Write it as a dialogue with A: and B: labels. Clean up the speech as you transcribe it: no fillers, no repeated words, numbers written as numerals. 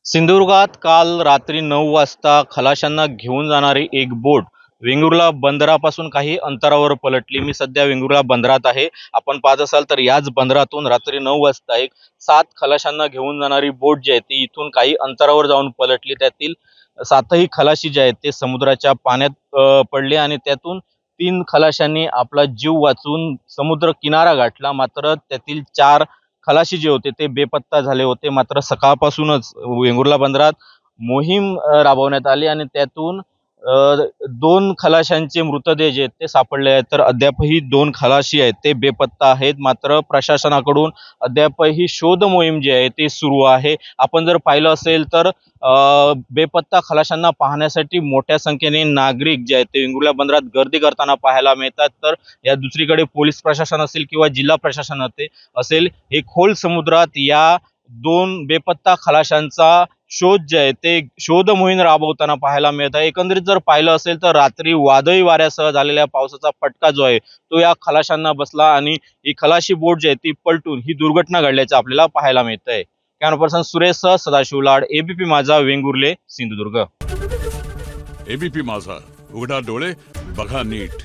A: सिंधुदुर्गात काल रात्री 9 वाजता खलाशांना घेऊन जाणारी एक बोट वेंगुर्ला बंदरापासून काही अंतरावर पलटली। मी सध्या वेंगुर्ला बंदरात आहे। आपण पाहत असाल तर याच बंदरातून रात्री 9 वाजता एक 7 खलाशांना घेऊन जाणारी बोट जी आहे ती इथून काही अंतरावर जाऊन पलटली। त्यातील 7ही खलाशी जे आहेत ते समुद्राच्या पाण्यात पडले आणि त्यातून 3 खलाशांनी आपला जीव वाचून समुद्र किनारा गाठला। मात्र त्यातील 4 खलाशी जे होते ते बेपत्ता झाले होते। मात्र सकाळपासूनच वेंगुर्ला बंदरात मोहीम राबवण्यात आली आणि त्यातून 2 खलाशांचे मृतदेह जे आहेत ते सापडले आहेत। तर अद्यापही 2 खलाशी आहेत ते बेपत्ता आहेत। मात्र प्रशासनाकडून अद्यापही शोध मोहीम जी आहे ती सुरू आहे। आपण जर पाहिलं असेल तर बेपत्ता खलाशांना पाहण्यासाठी मोठ्या संख्येने नागरिक जे आहेत ते वेंगुर्ला बंदरात गर्दी करताना पाहायला मिळतात। तर या दुसरीकडे पोलीस प्रशासन असेल किंवा जिल्हा प्रशासन असेल हे खोल समुद्रात या 2 बेपत्ता खलाशांचा शोध जे आहे ते शोध मोहीम राबवताना पाहायला मिळत आहे। एकंदरीत जर पाहिलं असेल तर रात्री वादळी वाऱ्यासह झालेल्या पावसाचा फटका जो आहे तो या खलाशांना बसला आणि ही खलाशी बोट जी आहे ती पलटून ही दुर्घटना घडल्याचं आपल्याला पाहायला मिळत आहे। कॅमेरा पर्सन सुरेश सह सदाशिव लाड, एबीपी माझा, वेंगुर्ले, सिंधुदुर्ग।
B: एबीपी माझा, उघडा डोळे बघा नीट।